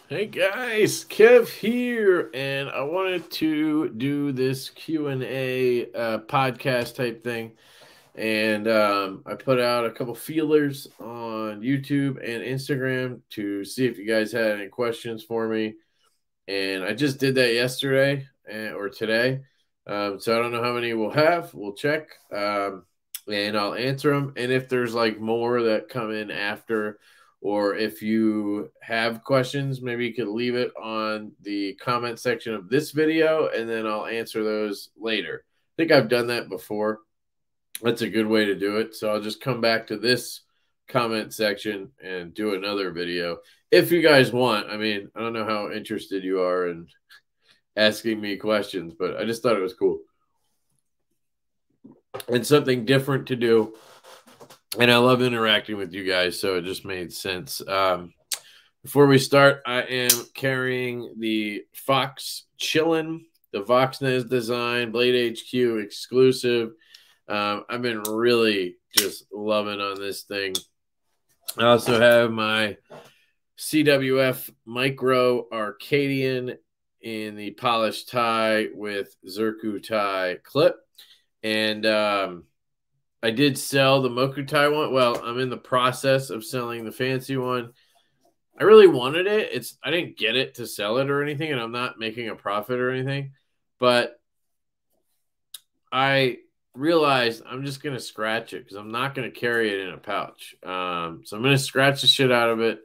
Hey guys, Kev here, and I wanted to do this Q&A podcast type thing. And I put out a couple feelers on YouTube and Instagram to see if you guys had any questions for me. And I just did that yesterday or today. So I don't know how many we'll have. We'll check, and I'll answer them. And if there's like more that come in after, or if you have questions, maybe you could leave it on the comment section of this video, and then I'll answer those later. I think I've done that before. That's a good way to do it. So I'll just come back to this comment section and do another video if you guys want. I mean, I don't know how interested you are in asking me questions, but I just thought it was cool and something different to do. And I love interacting with you guys, so it just made sense. Before we start, I am carrying the Fox Chillin', the Voxnez design, Blade HQ exclusive. I've been really just loving on this thing. I also have my CWF Micro Arcadian in the polished tie with Zirku tie clip. And I did sell the Moku tie one. Well, I'm in the process of selling the fancy one. I really wanted it. I didn't get it to sell it or anything, and I'm not making a profit or anything. But I realized I'm just going to scratch it because I'm not going to carry it in a pouch. So I'm going to scratch the shit out of it.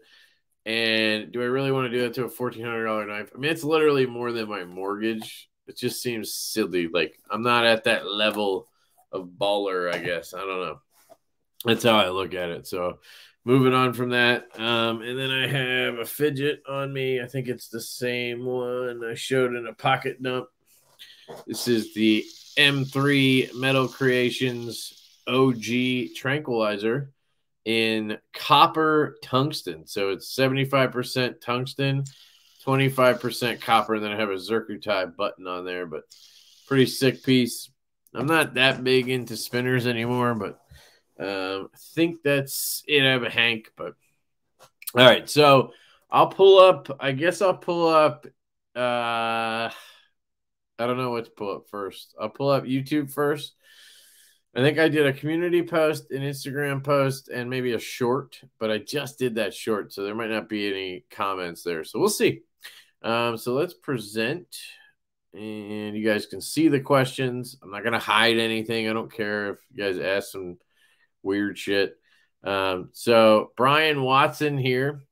And do I really want to do that to a $1,400 knife? I mean, it's literally more than my mortgage. It just seems silly. Like, I'm not at that level of baller, I guess. I don't know. That's how I look at it. So moving on from that. And then I have a fidget on me. I think it's the same one I showed in a pocket dump. This is the M3 Metal Creations OG Tranquilizer in copper tungsten. So it's 75% tungsten, 25% copper. And then I have a Zirku tie button on there, but pretty sick piece. I'm not that big into spinners anymore, but I think that's it. I have a Hank, but all right. So I'll pull up, I guess I'll pull up, I don't know what to pull up first. I'll pull up YouTube first. I think I did a community post, an Instagram post, and maybe a short, but I just did that short, so there might not be any comments there. So we'll see. So let's present, and you guys can see the questions. I'm not going to hide anything. I don't care if you guys ask some weird shit. So Brian Watson here,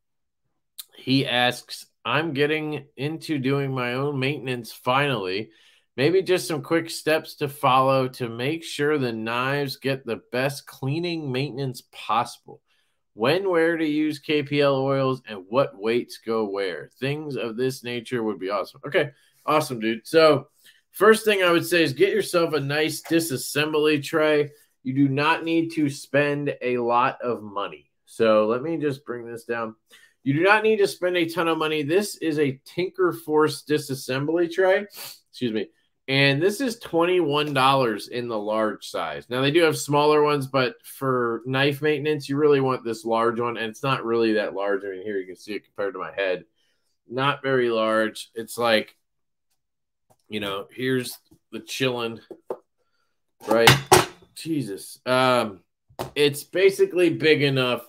he asks, I'm getting into doing my own maintenance finally. Maybe just some quick steps to follow to make sure the knives get the best cleaning maintenance possible. When, where to use KPL oils, and what weights go where. Things of this nature would be awesome. Okay, awesome, dude. So first thing I would say is get yourself a nice disassembly tray. You do not need to spend a lot of money. So let me just bring this down. You do not need to spend a ton of money. This is a Tinker Force disassembly tray. Excuse me. And this is $21 in the large size. Now, they do have smaller ones, but for knife maintenance, you really want this large one. And it's not really that large. I mean, here you can see it compared to my head. Not very large. It's like, you know, here's the chillin', right? Jesus. It's basically big enough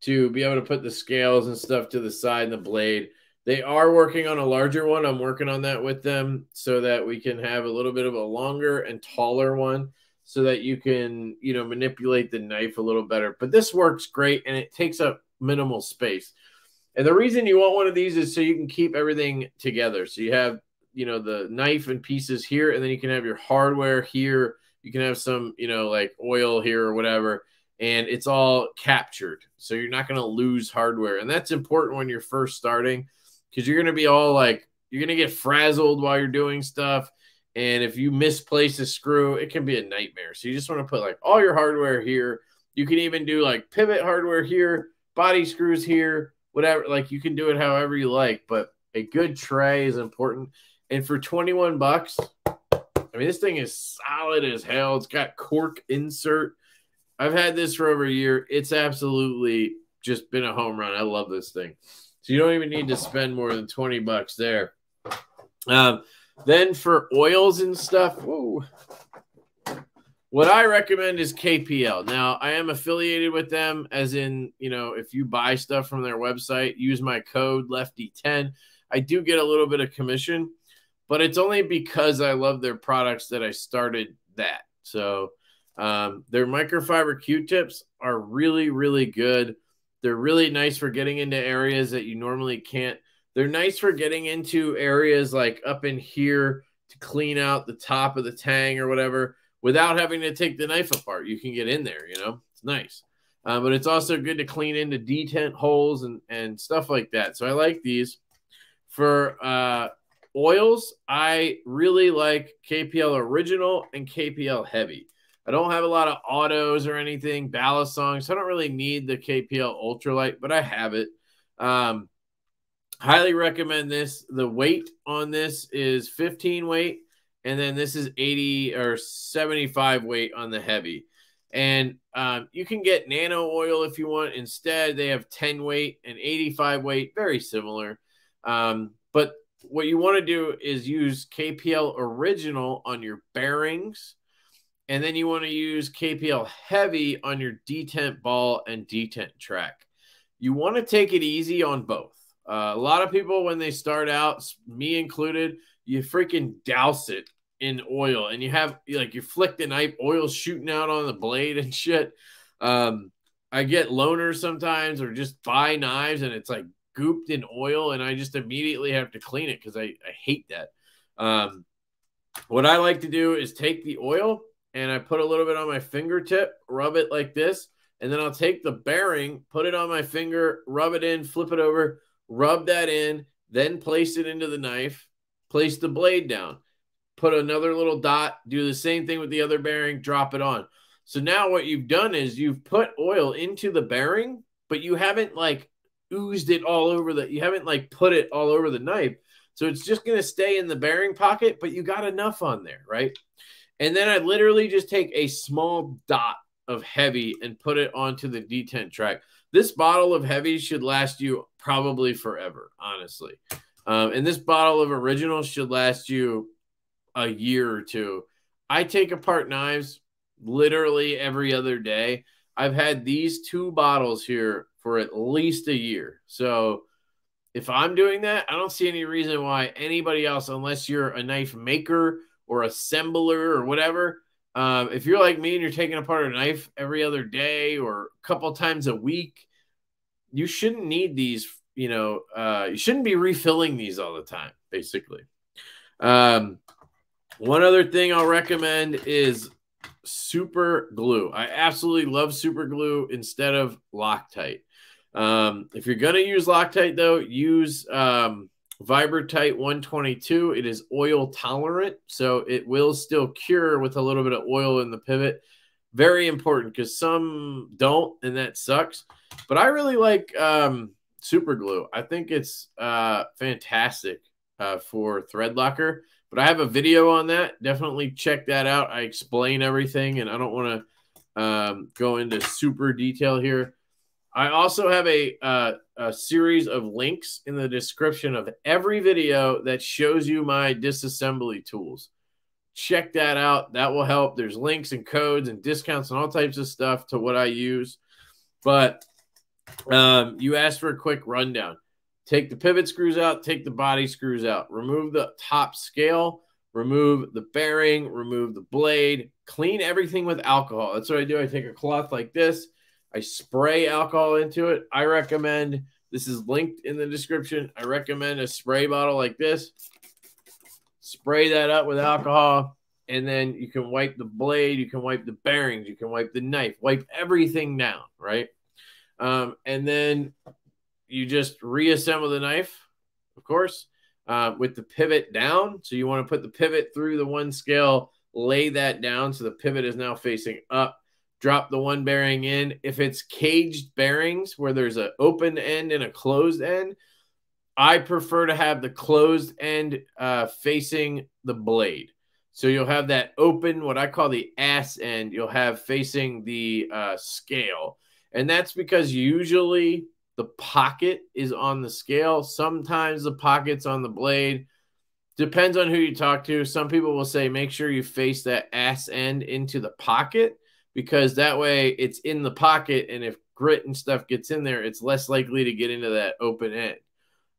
to be able to put the scales and stuff to the side and the blade. They are working on a larger one. I'm working on that with them so that we can have a little bit of a longer and taller one so that you can, you know, manipulate the knife a little better. But this works great, and it takes up minimal space. And the reason you want one of these is so you can keep everything together. So you have, you know, the knife and pieces here, and then you can have your hardware here. You can have some, you know, like oil here or whatever, and it's all captured. So you're not going to lose hardware. And that's important when you're first starting, because you're going to be all like, you're going to get frazzled while you're doing stuff. And if you misplace a screw, it can be a nightmare. So you just want to put like all your hardware here. You can even do like pivot hardware here, body screws here, whatever. Like you can do it however you like, but a good tray is important. And for 21 bucks, I mean, this thing is solid as hell. It's got cork insert. I've had this for over a year. It's absolutely just been a home run. I love this thing. So So you don't even need to spend more than 20 bucks there. Then for oils and stuff, whoa, what I recommend is KPL. Now, I am affiliated with them, as in, you know, if you buy stuff from their website, use my code LeftyEDC. I do get a little bit of commission, but it's only because I love their products that I started that. So their microfiber Q-tips are really, really good. They're really nice for getting into areas that you normally can't. They're nice for getting into areas like up in here to clean out the top of the tang or whatever without having to take the knife apart. You can get in there, you know, it's nice. But it's also good to clean into detent holes and stuff like that. So I like these. For oils, I really like KPL Original and KPL Heavy. I don't have a lot of autos or anything, ballast songs. So I don't really need the KPL Ultralight, but I have it. Highly recommend this. The weight on this is 15 weight, and then this is 80 or 75 weight on the heavy. And you can get nano oil if you want. Instead, they have 10 weight and 85 weight, very similar. But what you want to do is use KPL Original on your bearings, and then you want to use KPL Heavy on your detent ball and detent track. You want to take it easy on both. A lot of people, when they start out, me included, you freaking douse it in oil, and you have, like, you flick the knife, oil shooting out on the blade and shit. I get loaners sometimes, or just buy knives and it's like gooped in oil, and I just immediately have to clean it because I hate that. What I like to do is take the oil and I put a little bit on my fingertip, rub it like this, and then I'll take the bearing, put it on my finger, rub it in, flip it over, rub that in, then place it into the knife, place the blade down, put another little dot, do the same thing with the other bearing, drop it on. So now what you've done is you've put oil into the bearing, but you haven't like oozed it all over you haven't like put it all over the knife. So it's just going to stay in the bearing pocket, but you got enough on there, right? And then I literally just take a small dot of heavy and put it onto the detent track. This bottle of heavy should last you probably forever, honestly. And this bottle of original should last you a year or two. I take apart knives literally every other day. I've had these 2 bottles here for at least a year. So if I'm doing that, I don't see any reason why anybody else, unless you're a knife maker or assembler or whatever, if you're like me and you're taking apart a knife every other day or a couple times a week, you shouldn't need these, you know, you shouldn't be refilling these all the time, basically. One other thing I'll recommend is super glue. I absolutely love super glue instead of Loctite. If you're going to use Loctite, though, use Vibrotite 122. It is oil tolerant, so it will still cure with a little bit of oil in the pivot. Very important, because some don't, and that sucks. But I really like super glue. I think it's fantastic for thread locker. But I have a video on that. Definitely check that out. I explain everything, and I don't want to go into super detail here. I also have a series of links in the description of every video that shows you my disassembly tools. Check that out. That will help. There's links and codes and discounts and all types of stuff to what I use. But you asked for a quick rundown. Take the pivot screws out, take the body screws out, remove the top scale, remove the bearing, remove the blade, clean everything with alcohol. That's what I do. I take a cloth like this, I spray alcohol into it. I recommend, this is linked in the description, I recommend a spray bottle like this. Spray that up with alcohol, and then you can wipe the blade, you can wipe the bearings, you can wipe the knife, wipe everything down, right? And then you just reassemble the knife, of course, with the pivot down. So you want to put the pivot through the one scale, lay that down so the pivot is now facing up. Drop the one bearing in. If it's caged bearings where there's an open end and a closed end, I prefer to have the closed end facing the blade. So you'll have that open, what I call the ass end, you'll have facing the scale. And that's because usually the pocket is on the scale. Sometimes the pocket's on the blade. Depends on who you talk to. Some people will say make sure you face that ass end into the pocket, because that way it's in the pocket, and if grit and stuff gets in there, it's less likely to get into that open end.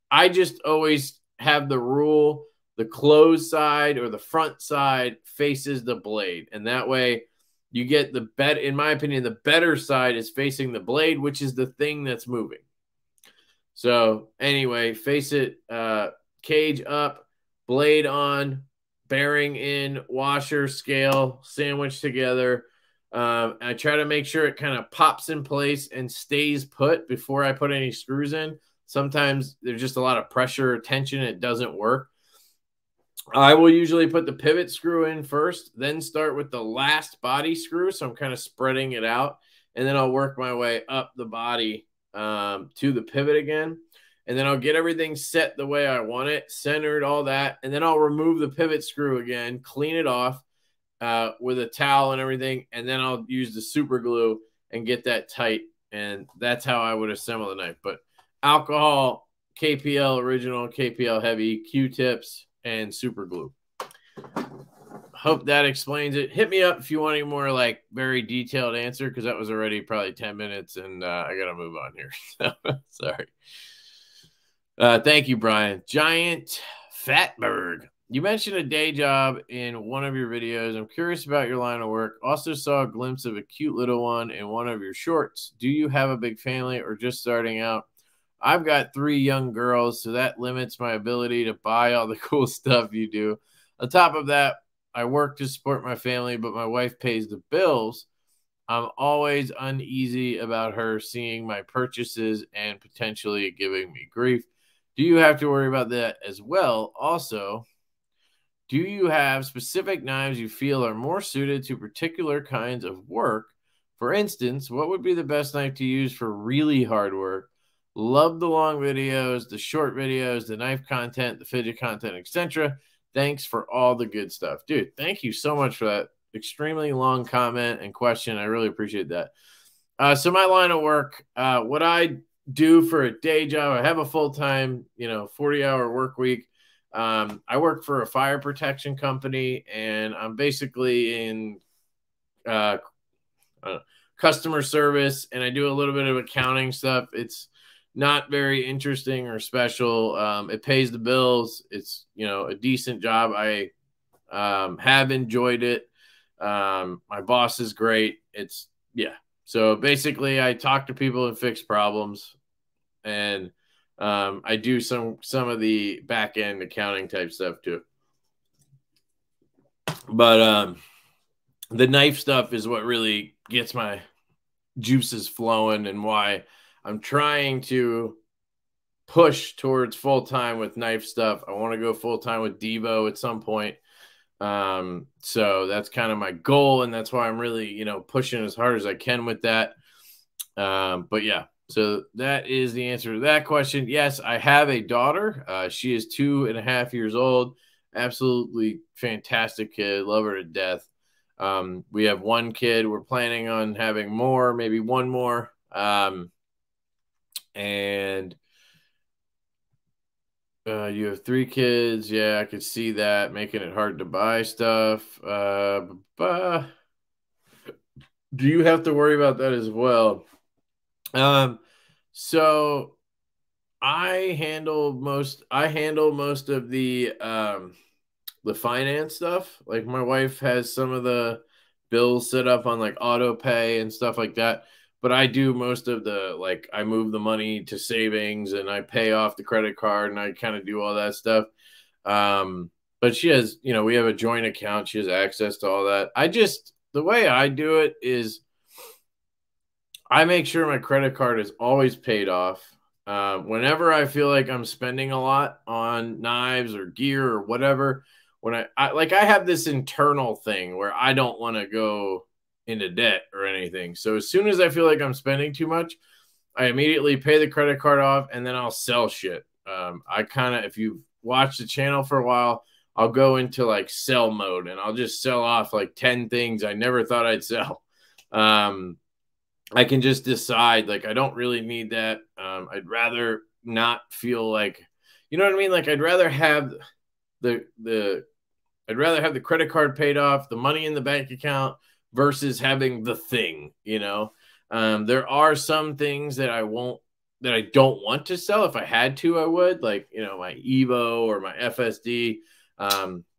I just always have the rule, the closed side or the front side faces the blade, and that way you get the better, in my opinion, the better side is facing the blade, which is the thing that's moving. So anyway, face it, cage up, blade on, bearing in, washer, scale, sandwich together. I try to make sure it kind of pops in place and stays put before I put any screws in. Sometimes there's just a lot of pressure or tension. It doesn't work. I will usually put the pivot screw in first, then start with the last body screw. So I'm kind of spreading it out, and then I'll work my way up the body to the pivot again. And then I'll get everything set the way I want it, centered, all that. And then I'll remove the pivot screw again, clean it off with a towel and everything. And then I'll use the super glue and get that tight. And that's how I would assemble the knife. But alcohol, KPL original, KPL heavy, Q-tips, and super glue. Hope that explains it. Hit me up if you want any more like very detailed answer, because that was already probably 10 minutes and I got to move on here. Sorry. Thank you, Brian. Giant Fatberg. You mentioned a day job in one of your videos. I'm curious about your line of work. Also saw a glimpse of a cute little one in one of your shorts. Do you have a big family or just starting out? I've got 3 young girls, so that limits my ability to buy all the cool stuff you do. On top of that, I work to support my family, but my wife pays the bills. I'm always uneasy about her seeing my purchases and potentially giving me grief. Do you have to worry about that as well? Also, do you have specific knives you feel are more suited to particular kinds of work? For instance, what would be the best knife to use for really hard work? Love the long videos, the short videos, the knife content, the fidget content, etc. Thanks for all the good stuff. Dude, thank you so much for that extremely long comment and question. I really appreciate that. So my line of work, what I do for a day job, I have a full-time, 40-hour work week. I work for a fire protection company, and I'm basically in customer service, and I do a little bit of accounting stuff. It's not very interesting or special. It pays the bills. It's, a decent job. I have enjoyed it. My boss is great. So basically I talk to people and fix problems, and I do some of the back end accounting type stuff too. But the knife stuff is what really gets my juices flowing, and why I'm trying to push towards full-time with knife stuff. I want to go full-time with Divo at some point. So that's kind of my goal, and that's why I'm really, pushing as hard as I can with that. But yeah, so that is the answer to that question. Yes, I have a daughter. She is 2.5 years old. Absolutely fantastic kid. Love her to death. We have 1 kid. We're planning on having more, maybe 1 more. And you have 3 kids. Yeah, I could see that making it hard to buy stuff. Do you have to worry about that as well? So I handle most of the finance stuff. Like, my wife has some of the bills set up on like auto pay and stuff like that. But I do most of the, like, I move the money to savings and I pay off the credit card and I kind of do all that stuff. But she has, we have a joint account. She has access to all that. The way I do it is I make sure my credit card is always paid off. Whenever I feel like I'm spending a lot on knives or gear or whatever, when I have this internal thing where I don't want to go into debt or anything. So as soon as I feel like I'm spending too much, I immediately pay the credit card off, and then I'll sell shit. If you've watched the channel for a while, I'll go into like sell mode, and I'll just sell off like 10 things I never thought I'd sell. I can just decide, like, I don't really need that. I'd rather not feel like, you know what I mean? Like, I'd rather have the I'd rather have the credit card paid off, the money in the bank account versus having the thing, you know? There are some things that that I don't want to sell. If I had to, I would, like, you know, my Evo or my FSD.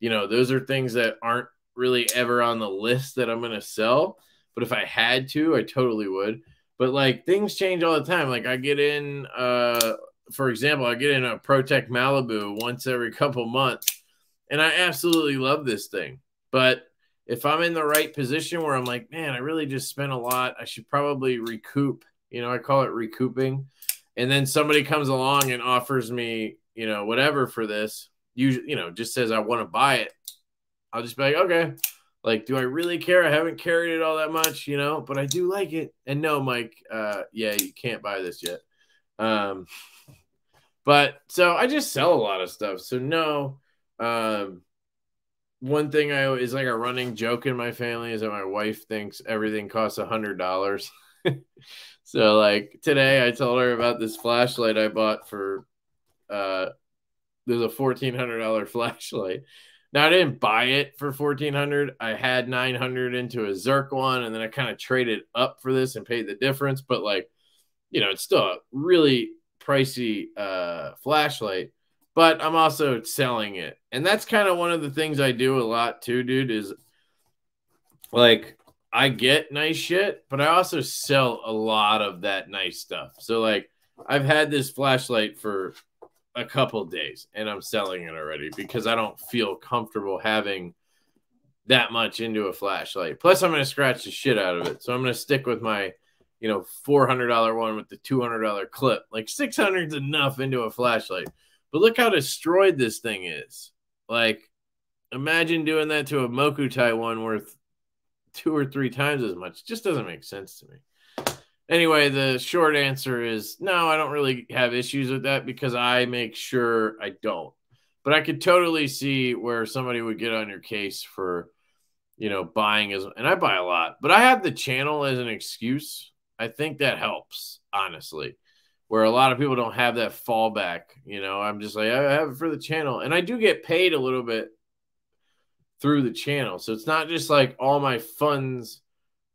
You know, those are things that aren't really ever on the list that I'm going to sell. But if I had to, I totally would. But like things change all the time. Like I get in, for example, I get in a ProTech Malibu once every couple months, and I absolutely love this thing. But if I'm in the right position where I'm like, man, I really just spent a lot, I should probably recoup. You know, I call it recouping. And then somebody comes along and offers me, you know, whatever for this, you know, just says I want to buy it. I'll just be like, okay. Like, do I really care? I haven't carried it all that much, you know, but I do like it. And no, Mike, yeah, you can't buy this yet. But so I just sell a lot of stuff. So no, one thing is like a running joke in my family is that my wife thinks everything costs $100. So like today I told her about this flashlight I bought for, there's a $1,400 flashlight. Now I didn't buy it for $1,400. I had $900 into a Zerk one, and then I kind of traded up for this and paid the difference. But like, you know, it's still a really pricey flashlight. But I'm also selling it, and that's kind of one of the things I do a lot too, dude. Is like I get nice shit, but I also sell a lot of that nice stuff. So like, I've had this flashlight for a couple days and I'm selling it already because I don't feel comfortable having that much into a flashlight. Plus I'm going to scratch the shit out of it. So I'm going to stick with my, you know, $400 one with the $200 clip. Like 600 is enough into a flashlight. But look how destroyed this thing is. Like imagine doing that to a Mokutai one worth 2 or 3 times as much. It just doesn't make sense to me. Anyway, the short answer is no, I don't really have issues with that because I make sure I don't. But I could totally see where somebody would get on your case for, you know, buying and I buy a lot, but I have the channel as an excuse. I think that helps, honestly, where a lot of people don't have that fallback. You know, I'm just like, I have it for the channel, and I do get paid a little bit through the channel. So it's not just like all my funds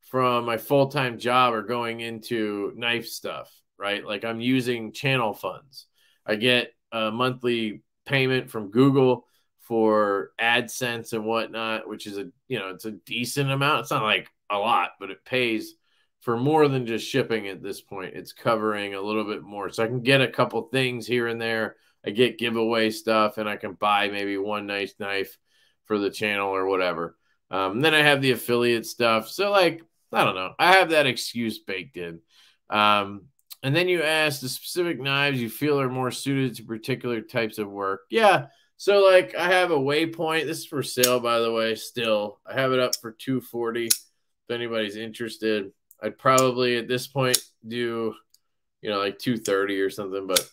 from my full-time job are going into knife stuff, right? Like I'm using channel funds. I get a monthly payment from Google for AdSense and whatnot, which is it's a decent amount. It's not like a lot, but it pays for more than just shipping at this point. It's covering a little bit more. So I can get a couple things here and there. I get giveaway stuff, and I can buy maybe one nice knife for the channel or whatever. Then I have the affiliate stuff. So like, I don't know. I have that excuse baked in. And then you ask the specific knives you feel are more suited to particular types of work. Yeah. So like I have a Waypoint. This is for sale, by the way, still. I have it up for $240 if anybody's interested. I'd probably at this point do, you know, like $230 or something. But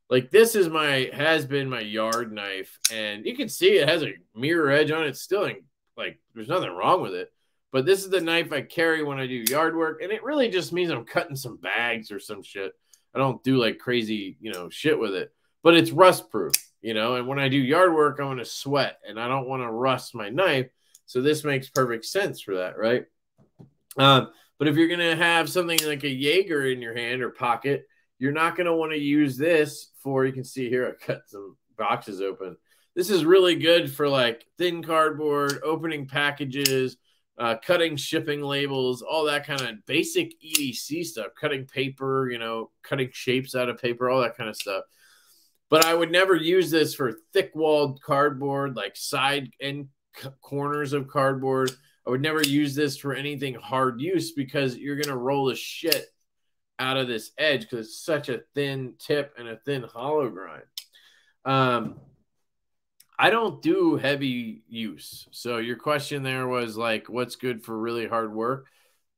like this is has been my yard knife. And you can see it has a mirror edge on it. It's still like there's nothing wrong with it. But this is the knife I carry when I do yard work, and it really just means I'm cutting some bags or some shit. I don't do like crazy, you know, shit with it. But it's rust proof, you know, and when I do yard work, I'm going to sweat, and I don't want to rust my knife. So this makes perfect sense for that, right? But if you're going to have something like a Jaeger in your hand or pocket, you're not going to want to use this for, you can see here, I cut some boxes open. This is really good for like thin cardboard, opening packages, cutting shipping labels, all that kind of basic EDC stuff, cutting paper, you know, cutting shapes out of paper, all that kind of stuff. But I would never use this for thick-walled cardboard, like side and corners of cardboard. I would never use this for anything hard use because you're going to roll the shit out of this edge because it's such a thin tip and a thin hollow grind. I don't do heavy use. So your question there was like, what's good for really hard work?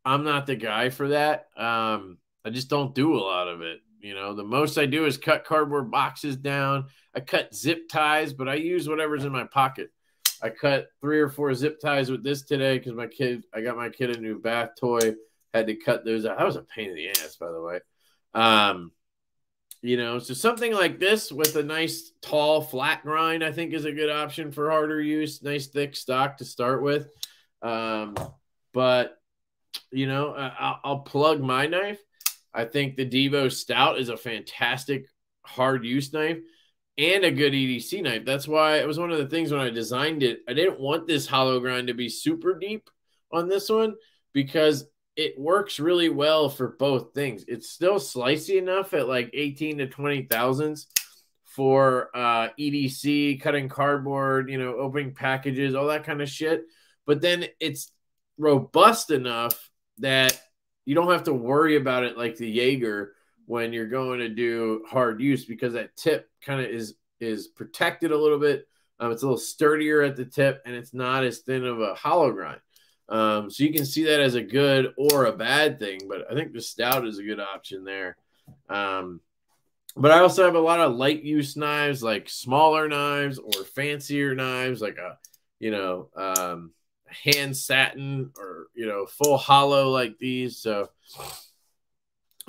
I'm not the guy for that. I just don't do a lot of it. You know, the most I do is cut cardboard boxes down. I cut zip ties, but I use whatever's in my pocket. I cut 3 or 4 zip ties with this today because I got my kid a new bath toy. had to cut those out. That was a pain in the ass, by the way. You know, so something like this with a nice tall flat grind, I think, is a good option for harder use. Nice thick stock to start with. But, you know, I'll plug my knife. I think the Divo Stout is a fantastic hard use knife and a good EDC knife. That's why it was one of the things when I designed it. I didn't want this hollow grind to be super deep on this one because it works really well for both things. It's still slicey enough at like 18 to 20 thousandths for EDC, cutting cardboard, you know, opening packages, all that kind of shit. But then it's robust enough that you don't have to worry about it like the Jaeger when you're going to do hard use, because that tip kind of is protected a little bit. It's a little sturdier at the tip, and it's not as thin of a hollow grind. So you can see that as a good or a bad thing, but I think the Stout is a good option there. But I also have a lot of light use knives, like smaller knives or fancier knives, like a, you know, hand satin or, you know, full hollow like these. So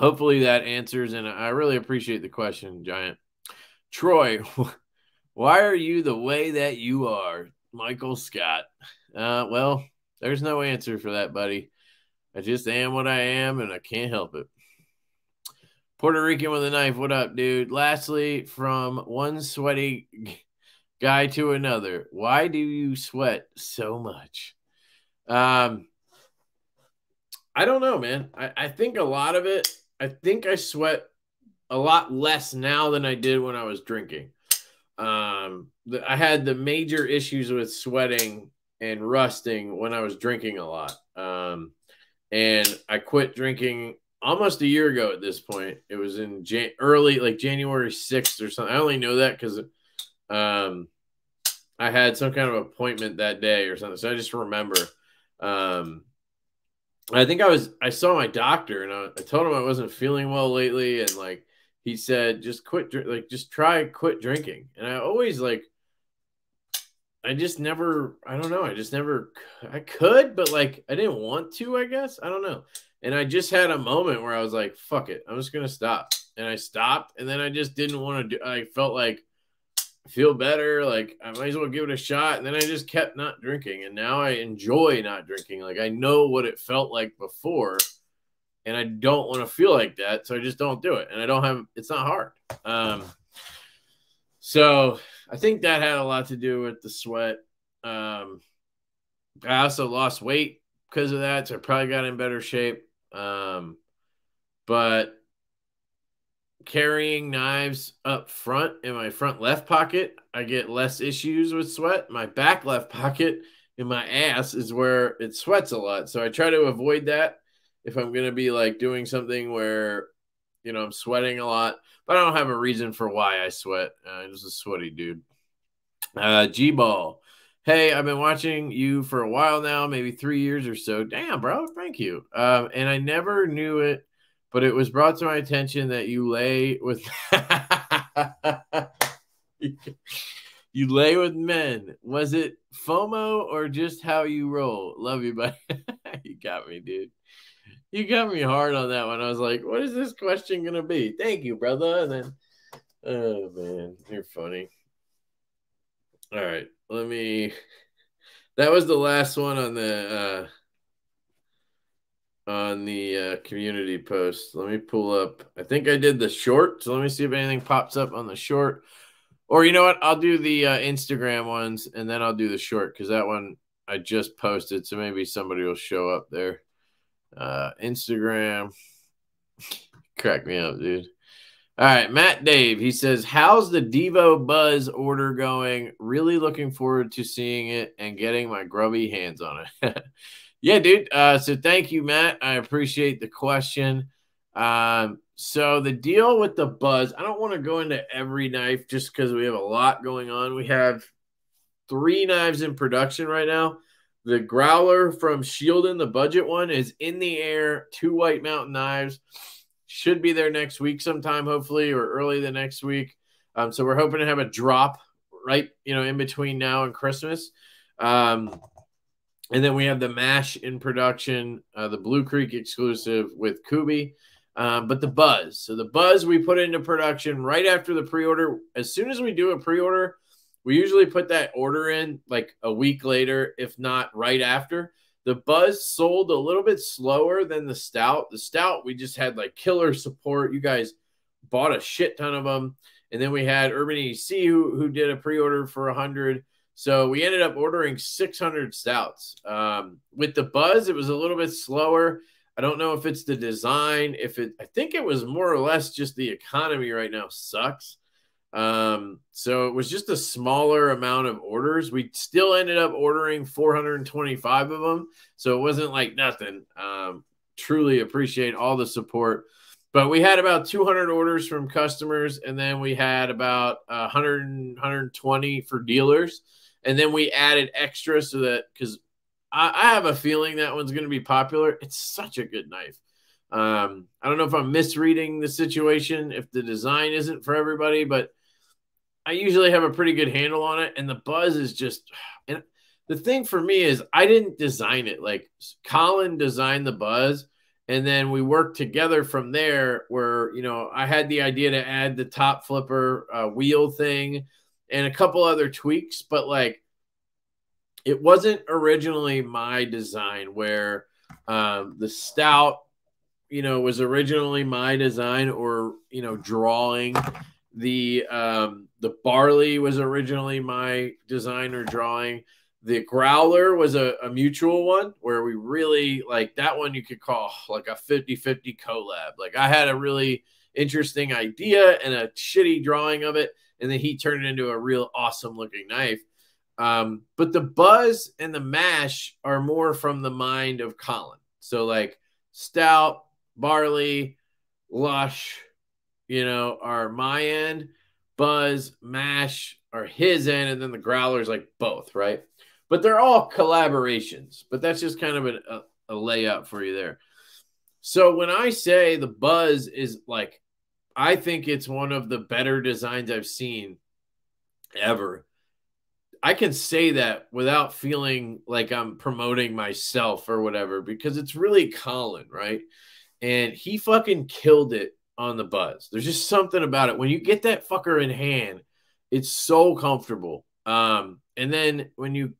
hopefully that answers, and I really appreciate the question, Giant. Troy, why are you the way that you are? Michael Scott. Well, there's no answer for that, buddy. I just am what I am, and I can't help it. Puerto Rican with a knife, what up, dude? Lastly, from one sweaty guy to another, why do you sweat so much? I don't know, man. I think a lot of it, I think I sweat a lot less now than I did when I was drinking. I had the major issues with sweating and rusting when I was drinking a lot. And I quit drinking almost a year ago at this point. It was in early, like January 6th or something. I only know that because I had some kind of appointment that day or something. So I just remember. I think I saw my doctor, and I told him I wasn't feeling well lately. And like, he said, just try quit drinking. And I always like, I could, but like, I didn't want to, I guess. I don't know. And I just had a moment where I was like, fuck it, I'm just going to stop. And I stopped, and then I just didn't want to I felt like I feel better. Like I might as well give it a shot. And then I just kept not drinking. And now I enjoy not drinking. Like I know what it felt like before, and I don't want to feel like that. So I just don't do it. And it's not hard. So I think that had a lot to do with the sweat. I also lost weight because of that. So I probably got in better shape. But carrying knives up front in my front left pocket, I get less issues with sweat. My back left pocket in my ass is where it sweats a lot. So I try to avoid that if I'm going to be like doing something where, you know, I'm sweating a lot, but I don't have a reason for why I sweat. I'm just a sweaty dude. G-Ball. Hey, I've been watching you for a while now, maybe 3 years or so. Damn, bro. Thank you. And I never knew it, but it was brought to my attention that you lay with you lay with men. Was it FOMO or just how you roll? Love you, buddy. You got me, dude. You got me hard on that one. I was like, what is this question going to be? Thank you, brother. And then, oh, man, you're funny. All right. That was the last one on the community post. Let me pull up. I think I did the short. So let me see if anything pops up on the short. Or you know what? I'll do the Instagram ones, and then I'll do the short because that one I just posted. So maybe somebody will show up there. Instagram. Crack me up, dude. All right, Matt Dave. He says, how's the Divo Buzz order going? Really looking forward to seeing it and getting my grubby hands on it. Yeah, dude. So thank you, Matt. I appreciate the question. So the deal with the Buzz, I don't want to go into every knife just because we have a lot going on. We have 3 knives in production right now. The Growler from Shieldon, the budget one, is in the air. 2 White Mountain knives. Should be there next week sometime, hopefully, or early the next week. So we're hoping to have a drop right, in between now and Christmas. And then we have the Mash in production, the Blue Creek exclusive with Kubi. But the Buzz. So the Buzz we put into production right after the pre-order. As soon as we do a pre-order, we usually put that order in like a week later, if not right after. The Buzz sold a little bit slower than the Stout. The Stout, we just had like killer support. You guys bought a shit ton of them. And then we had Urban EDC who did a pre-order for 100. So we ended up ordering 600 stouts. With the Buzz, it was a little bit slower. I don't know if it's the design. I think it was more or less just the economy right now sucks. So it was just a smaller amount of orders. We still ended up ordering 425 of them. So it wasn't like nothing. Truly appreciate all the support. But we had about 200 orders from customers, and then we had about 120 for dealers. And then we added extra so that, because I have a feeling that one's going to be popular. It's such a good knife. I don't know if I'm misreading the situation, if the design isn't for everybody, but I usually have a pretty good handle on it. And the Buzz is just, and the thing for me is I didn't design it. Like Colin designed the Buzz, and then we worked together from there where, you know, I had the idea to add the top flipper wheel thing and a couple other tweaks, but like it wasn't originally my design where the Stout, you know, was originally my design, or, you know, drawing. The Barley was originally my design or drawing. The Growler was a mutual one where we really like that one. You could call like a 50-50 collab. Like I had a really interesting idea and a shitty drawing of it, and then he turned it into a real awesome looking knife. But the Buzz and the Mash are more from the mind of Colin. So like Stout, Barley, Lush, you know, are my end. Buzz, Mash are his end, and then the Growler's like both, right? But they're all collaborations. But that's just kind of a layout for you there. So when I say the Buzz is like, I think it's one of the better designs I've seen ever. I can say that without feeling like I'm promoting myself or whatever, because it's really Colin, right? And he fucking killed it on the Buzz. There's just something about it. When you get that fucker in hand, it's so comfortable. And then when you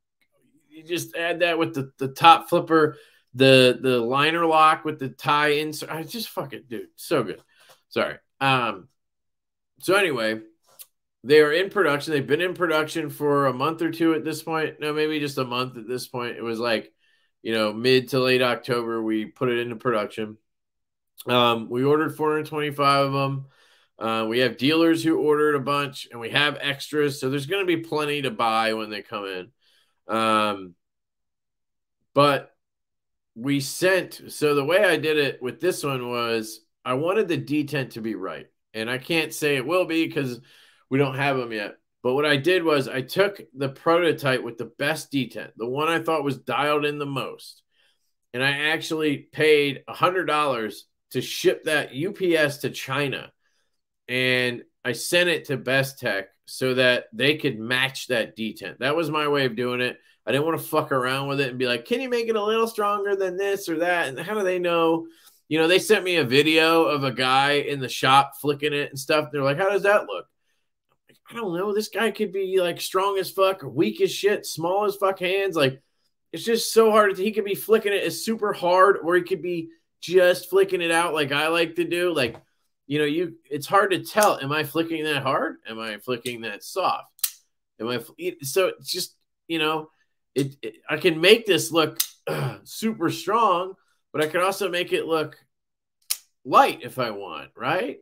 just add that with the top flipper, the liner lock with the tie insert, I just fucking, dude, so good. Sorry. So anyway, they are in production. They've been in production for a month or two at this point. No, maybe just a month at this point. It was like, you know, mid to late October, we put it into production. We ordered 425 of them. We have dealers who ordered a bunch, and we have extras. So there's going to be plenty to buy when they come in. But we sent, so the way I did it with this one was I wanted the detent to be right. And I can't say it will be because we don't have them yet. But what I did was I took the prototype with the best detent, the one I thought was dialed in the most, and I actually paid $100 to ship that UPS to China. And I sent it to Best Tech so that they could match that detent. That was my way of doing it. I didn't want to fuck around with it and be like, can you make it a little stronger than this or that? And how do they know? You know, they sent me a video of a guy in the shop flicking it and stuff. They're like, how does that look? I don't know. This guy could be like strong as fuck, weak as shit, small as fuck hands. Like, it's just so hard. He could be flicking it as super hard, or he could be just flicking it out like I like to do. Like, you know, it's hard to tell. Am I flicking that hard? Am I flicking that soft? So it's just, you know, I can make this look super strong, but I can also make it look light if I want, right?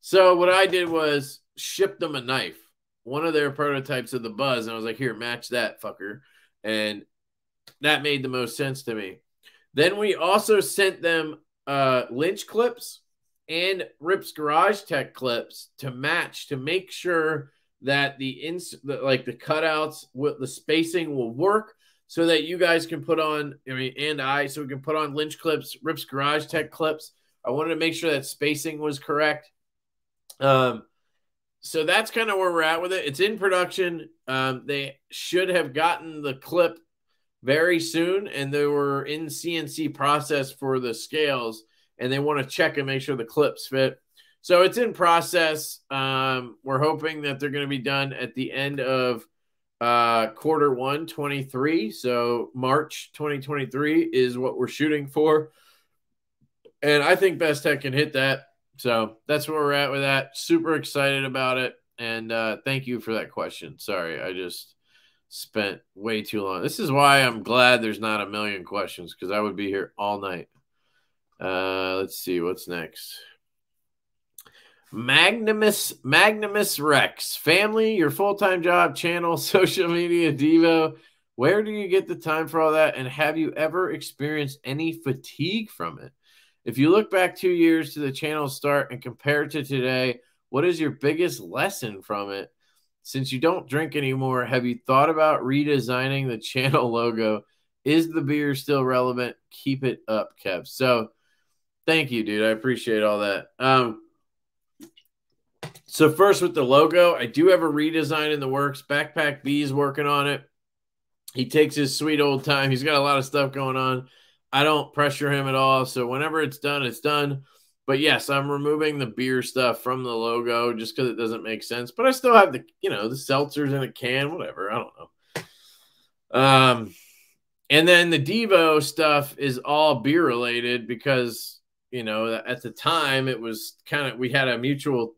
So what I did was ship them a knife, one of their prototypes of the Buzz, and I was like, here, match that fucker. And that made the most sense to me. Then we also sent them Lynch clips and Rip's Garage Tech clips to match, to make sure that the cutouts, the spacing will work, so that you guys can put on, so we can put on Lynch clips, Rip's Garage Tech clips. I wanted to make sure that spacing was correct. So that's kind of where we're at with it. It's in production. They should have gotten the clip very soon, and they were in CNC process for the scales, and they want to check and make sure the clips fit. So it's in process. We're hoping that they're going to be done at the end of Q1 23. So March 2023 is what we're shooting for. And I think Best Tech can hit that. So that's where we're at with that. Super excited about it. And thank you for that question. Sorry, I just spent way too long. This is why I'm glad there's not a million questions, because I would be here all night. Let's see what's next. Magnus Rex, family, your full-time job, channel, social media, Divo. Where do you get the time for all that? And have you ever experienced any fatigue from it? If you look back 2 years to the channel's start and compare it to today, what is your biggest lesson from it? Since you don't drink anymore, have you thought about redesigning the channel logo? Is the beer still relevant? Keep it up, Kev. So thank you, dude. I appreciate all that. So first with the logo, I do have a redesign in the works. Backpack B's working on it. He takes his sweet old time. He's got a lot of stuff going on. I don't pressure him at all. So whenever it's done, it's done. But yes, I'm removing the beer stuff from the logo just because it doesn't make sense. But I still have the, the seltzers in a can, whatever. I don't know. And then the Divo stuff is all beer related because, at the time it was we had a mutual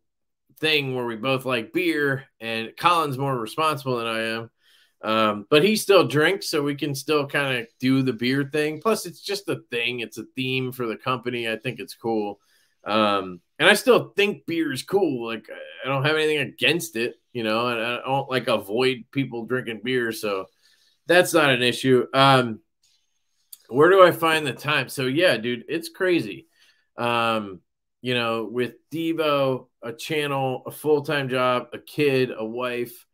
thing where we both like beer, and Colin's more responsible than I am. But he still drinks, so we can still kind of do the beer thing. Plus, it's just a thing. It's a theme for the company. I think it's cool. And I still think beer is cool. Like, I don't have anything against it, and I don't avoid people drinking beer. So that's not an issue. Where do I find the time? So yeah, dude, it's crazy. With Divo, a channel, a full-time job, a kid, a wife,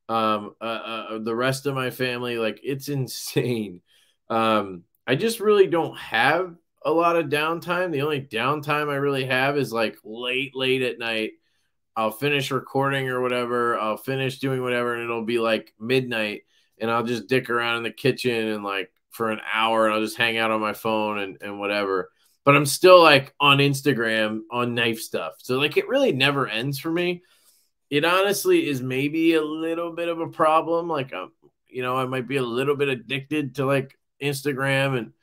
the rest of my family, it's insane. I just really don't have a lot of downtime. The only downtime I really have is late at night. I'll finish recording or whatever. I'll finish doing whatever, and it'll be midnight, and I'll just dick around in the kitchen and for an hour, and I'll just hang out on my phone and whatever. But I'm still on Instagram on knife stuff. So it really never ends for me. It honestly is maybe a little bit of a problem. I might be a little bit addicted to Instagram and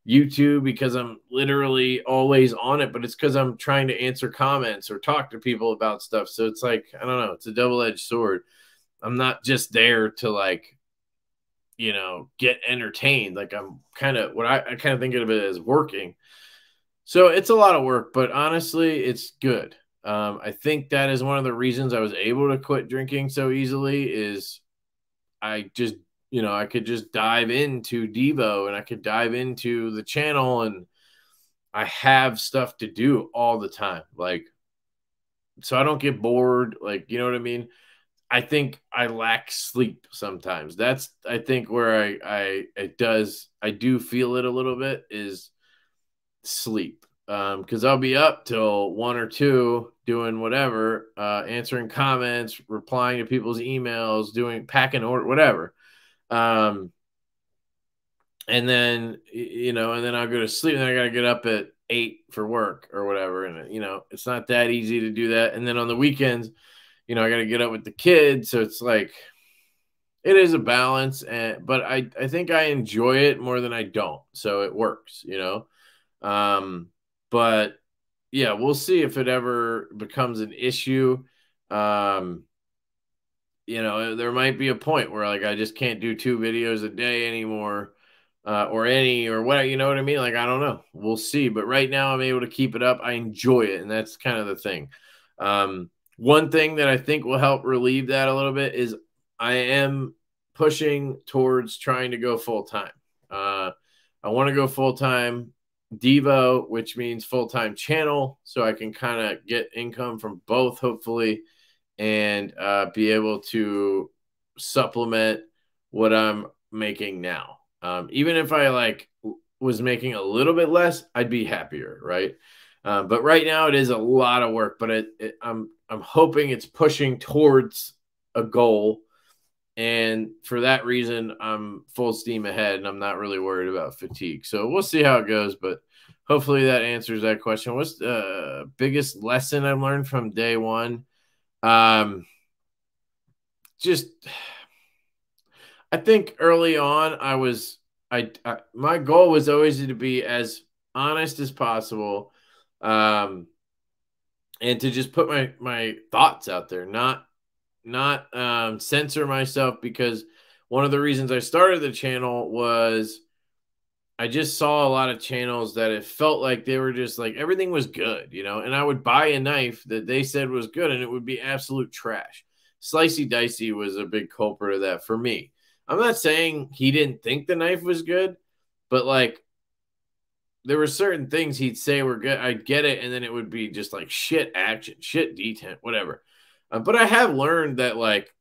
YouTube because I'm literally always on it, but it's because I'm trying to answer comments or talk to people about stuff. So it's I don't know, it's a double-edged sword. I'm not just there to get entertained. I'm kind of I kind of think of it as working. So it's a lot of work, but honestly, it's good. I think that is one of the reasons I was able to quit drinking so easily is I just, I could just dive into Divo and I could dive into the channel, and I have stuff to do all the time. So I don't get bored. You know what I mean? I think I lack sleep sometimes. That's, I think, where I do feel it a little bit is sleep. Because I'll be up till 1 or 2 doing whatever, answering comments, replying to people's emails, packing order, whatever. And then, and then I'll go to sleep, and then I got to get up at 8 for work or whatever. And, it's not that easy to do that. And then on the weekends, I got to get up with the kids. So it's it is a balance. But I think I enjoy it more than I don't. So it works, But yeah, we'll see if it ever becomes an issue. There might be a point where I just can't do 2 videos a day anymore, or what, you know what I mean? I don't know. We'll see. But right now I'm able to keep it up. I enjoy it. And that's kind of the thing. One thing that I think will help relieve that a little bit is I am pushing towards trying to go full-time. I want to go full-time Divo, which means full-time channel, so I can kind of get income from both, hopefully, and be able to supplement what I'm making now. Even if I was making a little bit less, I'd be happier, right? But right now it is a lot of work, but I'm hoping it's pushing towards a goal And for that reason, I'm full steam ahead and I'm not really worried about fatigue. So we'll see how it goes, but hopefully that answers that question. What's the biggest lesson I've learned from day one? Just, I think early on, my goal was always to be as honest as possible, and to just put my thoughts out there, not censor myself, because one of the reasons I started the channel was I just saw a lot of channels that it felt like they were just like everything was good, and I would buy a knife that they said was good and it would be absolute trash. Slicey Dicey was a big culprit of that for me. I'm not saying he didn't think the knife was good, but like there were certain things he'd say were good. I'd get it, and then it would be just like shit action, shit detent, whatever. But I have learned that like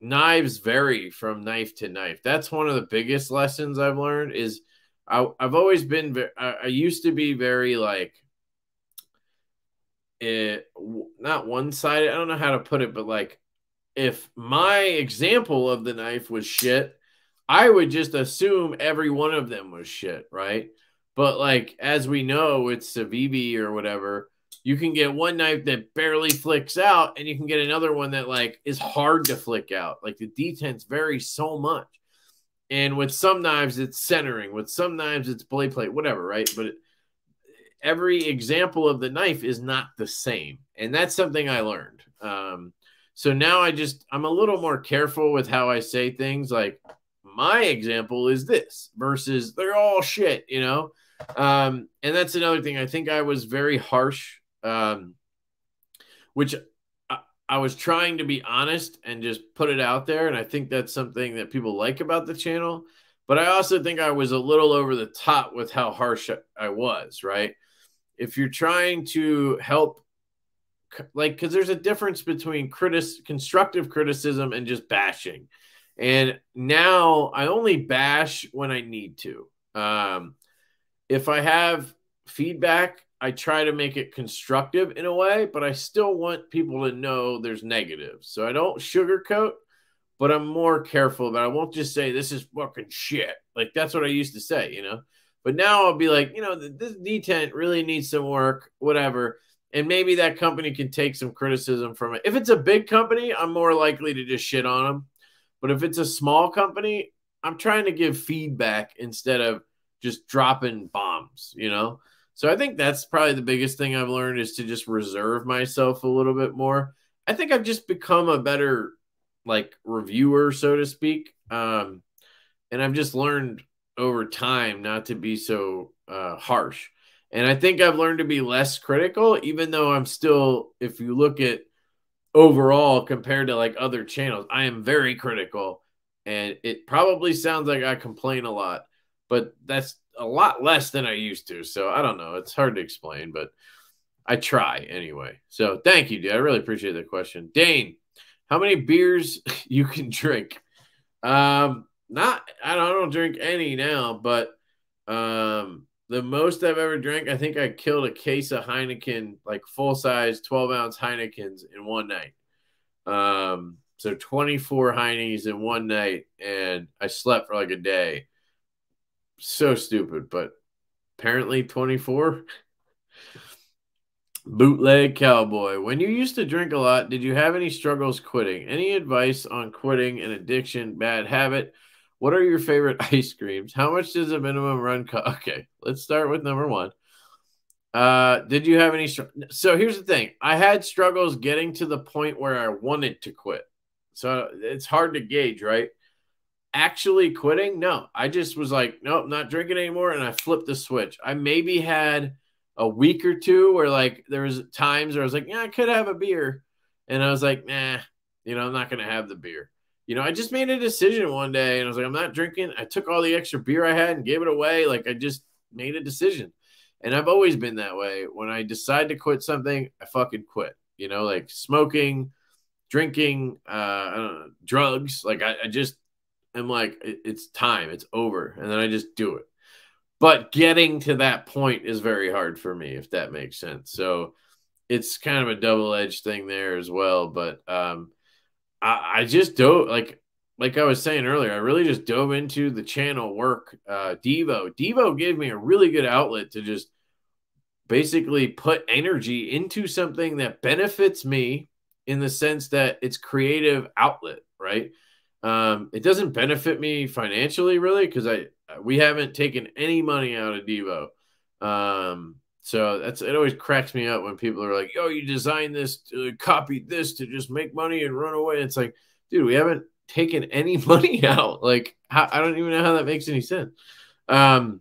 knives vary from knife to knife. That's one of the biggest lessons I've learned. Is I've always been I used to be very like not one sided. I don't know how to put it, but like if my example of the knife was shit, I would just assume every one of them was shit, right? But like as we know, it's Civivi or whatever. You can get one knife that barely flicks out, and you can get another one that like is hard to flick out. Like the detents vary so much. And with some knives, it's centering. With some knives, it's blade plate, whatever, right? But every example of the knife is not the same. And that's something I learned. So now I'm a little more careful with how I say things. Like my example is this versus they're all shit, and that's another thing. I think I was very harsh, which I was trying to be honest and just put it out there. And I think that's something that people like about the channel. But I also think I was a little over the top with how harsh I was, right? If you're trying to help, like, because there's a difference between constructive criticism and just bashing. And now I only bash when I need to. If I have feedback, I try to make it constructive in a way, but I still want people to know there's negatives. So I don't sugarcoat, but I'm more careful about it. I won't just say this is fucking shit. Like that's what I used to say, But now I'll be like, this detent really needs some work, whatever. And maybe that company can take some criticism from it. If it's a big company, I'm more likely to just shit on them. But if it's a small company, I'm trying to give feedback instead of just dropping bombs, So I think that's probably the biggest thing I've learned, is to just reserve myself a little bit more. I think I've just become a better like reviewer, so to speak. And I've just learned over time not to be so harsh. And I think I've learned to be less critical, even though I'm still, if you look at overall compared to like other channels, I am very critical. And it probably sounds like I complain a lot, but that's a lot less than I used to. So I don't know. It's hard to explain, but I try anyway. So thank you, dude. I really appreciate the question. Dane, how many beers you can drink? I don't drink any now, but the most I've ever drank, I think I killed a case of Heineken, like full size 12-ounce Heinekens in one night. So 24 Heinies in one night, and I slept for like a day. So stupid, but apparently 24. Bootleg Cowboy. When you used to drink a lot, did you have any struggles quitting? Any advice on quitting an addiction, bad habit? What are your favorite ice creams? How much does a minimum run cost? Okay, let's start with number one. Did you have any? So here's the thing. I had struggles getting to the point where I wanted to quit. So it's hard to gauge, right? Actually quitting? No, I just was like, nope, not drinking anymore. And I flipped the switch. I maybe had a week or two where like there was times where I was like, yeah, I could have a beer. And I was like, nah, I'm not going to have the beer. I just made a decision one day and I was like, I'm not drinking. I took all the extra beer I had and gave it away. Like I just made a decision. And I've always been that way. When I decide to quit something, I fucking quit, like smoking, drinking, I don't know, drugs. Like I just am like, it's time, it's over. And then I just do it. But getting to that point is very hard for me, if that makes sense. So it's kind of a double-edged thing there as well. But I just don't like like I was saying earlier, I really just dove into the channel work. Divo gave me a really good outlet to just basically put energy into something that benefits me in the sense that it's creative outlet, right? It doesn't benefit me financially really because we haven't taken any money out of Divo. So it always cracks me up when people are like, "Yo, you designed this, copied this to just make money and run away." It's like, dude, we haven't taken any money out. Like, I don't even know how that makes any sense. But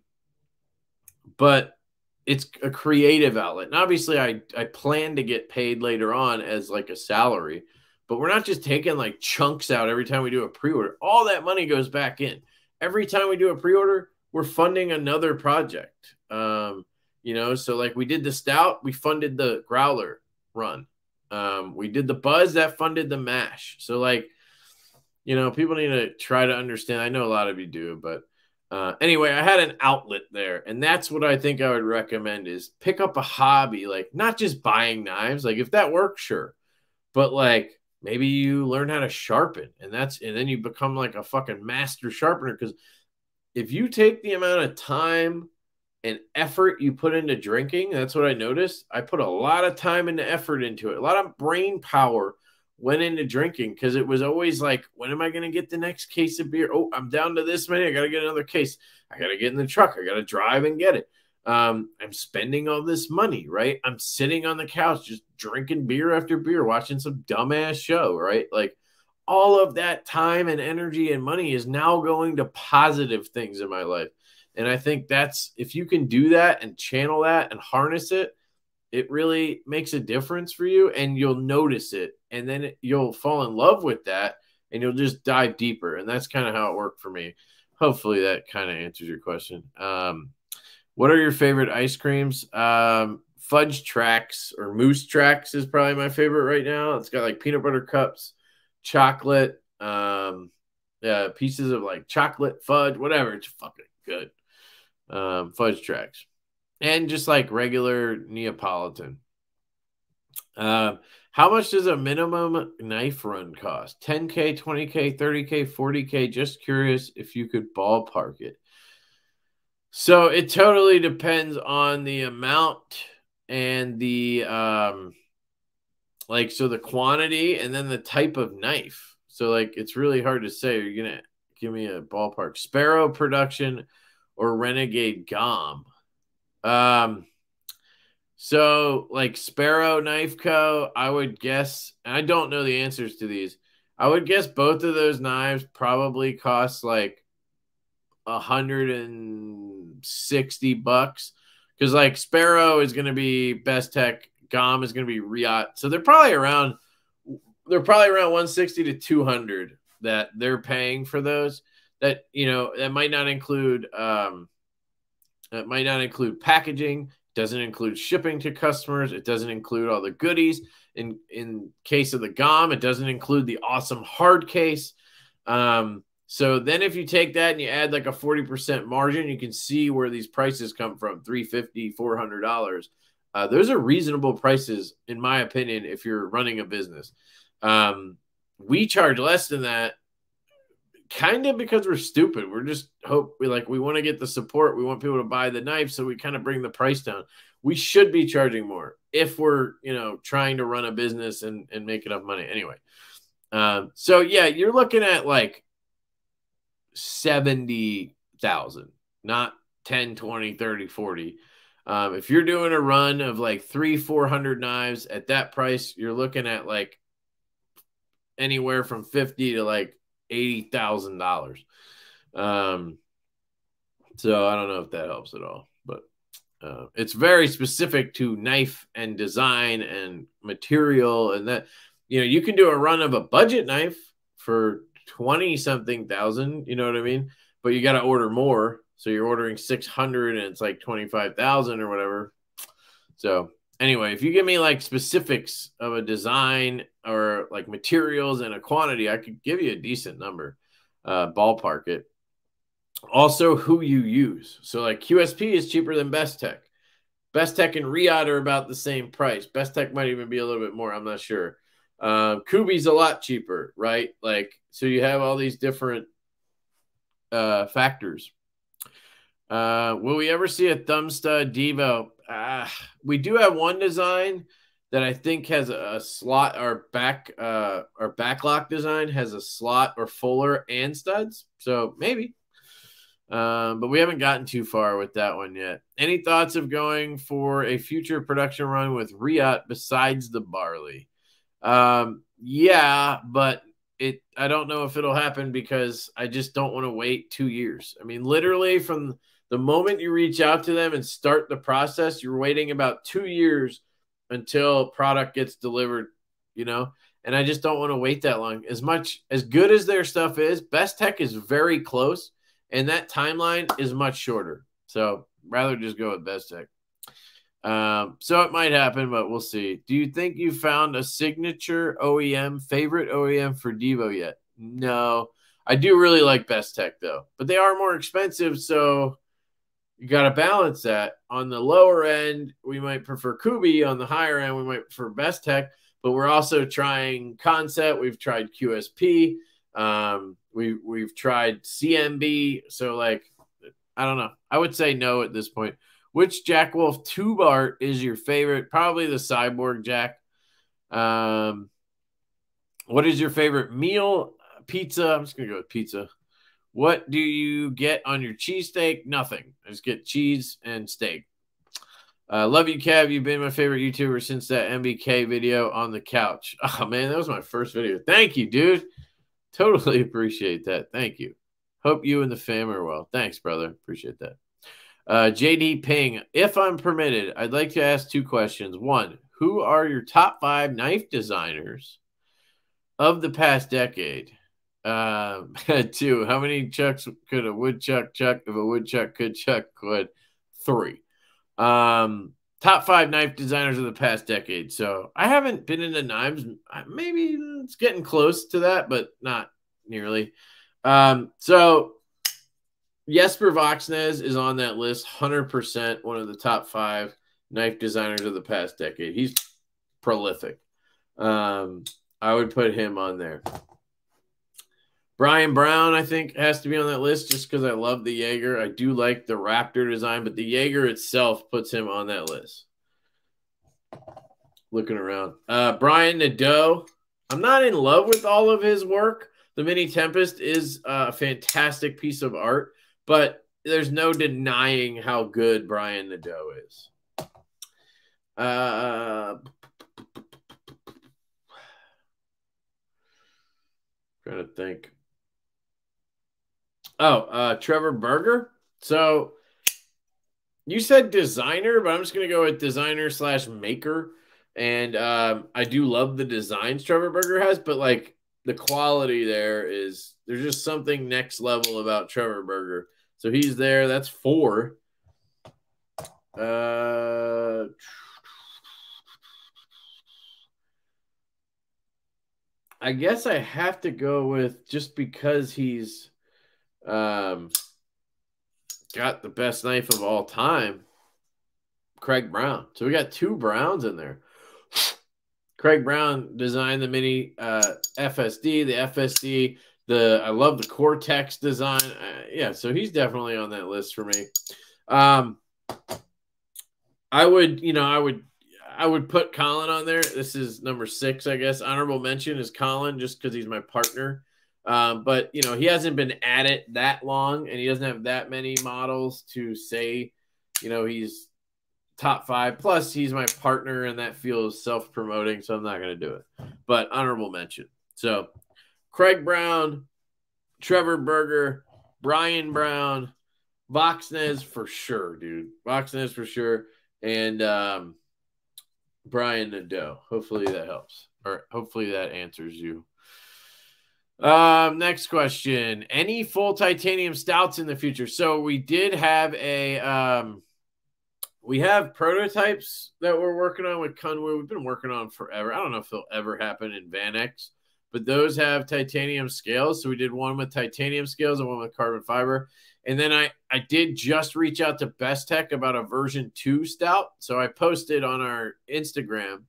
it's a creative outlet. And obviously I plan to get paid later on as like a salary, but we're not just taking like chunks out every time we do a pre-order. All that money goes back in. Every time we do a pre-order, we're funding another project. So like we did the stout, we funded the growler run. We did the buzz, that funded the mash. So like, people need to try to understand. I know a lot of you do, but anyway, I had an outlet there, and that's what I think I would recommend is pick up a hobby, like not just buying knives. Like if that works, sure, but like maybe you learn how to sharpen, and then you become like a fucking master sharpener. Because if you take the amount of time and effort you put into drinking, that's what I noticed. I put a lot of time and effort into it, a lot of brain power went into drinking because it was always like, when am I going to get the next case of beer? Oh, I'm down to this many. I got to get another case. I got to get in the truck. I got to drive and get it. I'm spending all this money, right? I'm sitting on the couch just drinking beer after beer, watching some dumbass show, right? Like all of that time and energy and money is now going to positive things in my life. And I think if you can do that and channel that and harness it, it really makes a difference for you and you'll notice it. And then you'll fall in love with that and you'll just dive deeper. And that's kind of how it worked for me. Hopefully that kind of answers your question. What are your favorite ice creams? Fudge Tracks or Moose Tracks is probably my favorite right now. It's got like peanut butter cups, chocolate, pieces of like chocolate, fudge, whatever. It's fucking good. Fudge Tracks. And just like regular Neapolitan. How much does a minimum knife run cost? 10K, 20K, 30K, 40K? Just curious if you could ballpark it. So it totally depends on the amount and the the quantity and then the type of knife. So like it's really hard to say. You're gonna give me a ballpark. Sparrow Production or Renegade GOM? So like Sparrow Knife Co., I would guess, and I don't know the answers to these. I would guess both of those knives probably cost like $160 because like Sparrow is going to be Best Tech, GOM is going to be Riot. So they're probably around 160 to 200 that they're paying for those. That that might not include packaging, doesn't include shipping to customers, it doesn't include all the goodies. In case of the GOM, it doesn't include the awesome hard case. So then if you take that and you add like a 40% margin, you can see where these prices come from, $350, $400. Those are reasonable prices, in my opinion, if you're running a business. We charge less than that kind of because we're stupid. We're just we want to get the support. We want people to buy the knife. So we kind of bring the price down. We should be charging more if we're, trying to run a business and make enough money anyway. So yeah, you're looking at like 70,000, not 10, 20, 30, 40. If you're doing a run of like 300-400 knives at that price, you're looking at like anywhere from 50 to like $80,000. So I don't know if that helps at all, but it's very specific to knife and design and material, and that you can do a run of a budget knife for 20 something thousand, you know what I mean? But you got to order more. So you're ordering 600 and it's like 25,000 or whatever. So anyway, if you give me like specifics of a design or like materials and a quantity, I could give you a decent number, ballpark it. Also, who you use. So like QSP is cheaper than Best Tech. Best Tech and Riot are about the same price. Best Tech might even be a little bit more. I'm not sure. Kubi's a lot cheaper, right? Like, so you have all these different factors. Will we ever see a thumb stud Divo? We do have one design that I think has a slot. Our backlock design has a slot or fuller and studs, so maybe. But we haven't gotten too far with that one yet. Any thoughts of going for a future production run with Riot besides the barley? Yeah, but I don't know if it'll happen because I just don't want to wait 2 years. I mean, literally from the moment you reach out to them and start the process, you're waiting about 2 years until product gets delivered, you know? And I just don't want to wait that long. As good as their stuff is, Best Tech is very close, and that timeline is much shorter. So rather just go with Best Tech. So it might happen, but we'll see. Do you think you found a signature OEM, favorite OEM for Divo yet? No. I do really like Best Tech, though. But they are more expensive, so you got to balance that. On the lower end, we might prefer Kubi. On the higher end, we might prefer Best Tech. But we're also trying Concept. We've tried QSP. We've tried CMB. So, like, I don't know. I would say no at this point. Which Jack Wolf tube art is your favorite? Probably the Cyborg Jack. What is your favorite meal? Pizza. I'm just going to go with pizza. What do you get on your cheesesteak? Nothing. I just get cheese and steak. Love you, Kev. You've been my favorite YouTuber since that MBK video on the couch. Oh, man, that was my first video. Thank you, dude. Totally appreciate that. Thank you. Hope you and the fam are well. Thanks, brother. Appreciate that. JD Ping, if I'm permitted, I'd like to ask 2 questions. 1, who are your top 5 knife designers of the past decade? 2, how many chucks could a woodchuck chuck if a woodchuck could chuck wood? 3. Top 5 knife designers of the past decade. So I haven't been into knives. Maybe it's getting close to that, but not nearly. So Jesper Voxnäs is on that list, 100%, one of the top 5 knife designers of the past decade. He's prolific. I would put him on there. Brian Brown, I think, has to be on that list just because I love the Jaeger. I do like the Raptor design, but the Jaeger itself puts him on that list. Looking around. Brian Nadeau. I'm not in love with all of his work. The Mini Tempest is a fantastic piece of art, but there's no denying how good Brian Nadeau is. Trying to think. Oh, Trevor Berger. So you said designer, but I'm just going to go with designer / maker. And I do love the designs Trevor Berger has, but like the quality there's just something next level about Trevor Berger. So he's there. That's 4. I guess I have to go with, just because he's got the best knife of all time, Craig Brown. So we got 2 Browns in there. Craig Brown designed the Mini FSD, the FSD. I love the Cortex design. Yeah, so he's definitely on that list for me. I would put Colin on there. This is number 6, I guess. Honorable mention is Colin, just because he's my partner. But he hasn't been at it that long, and he doesn't have that many models to say, he's top 5. Plus, he's my partner, and that feels self-promoting, so I'm not going to do it. But honorable mention. So, Craig Brown, Trevor Berger, Brian Brown, Voxnäs for sure, dude. Voxnäs for sure. And Brian Nadeau. Hopefully that helps. Or hopefully that answers you. Next question. Any full titanium stouts in the future? So we did have we have prototypes that we're working on with Kunwu. We've been working on forever. I don't know if they'll ever happen in VanX, but those have titanium scales. So we did one with titanium scales and one with carbon fiber. And then I did just reach out to Best Tech about a version 2 stout. So I posted on our Instagram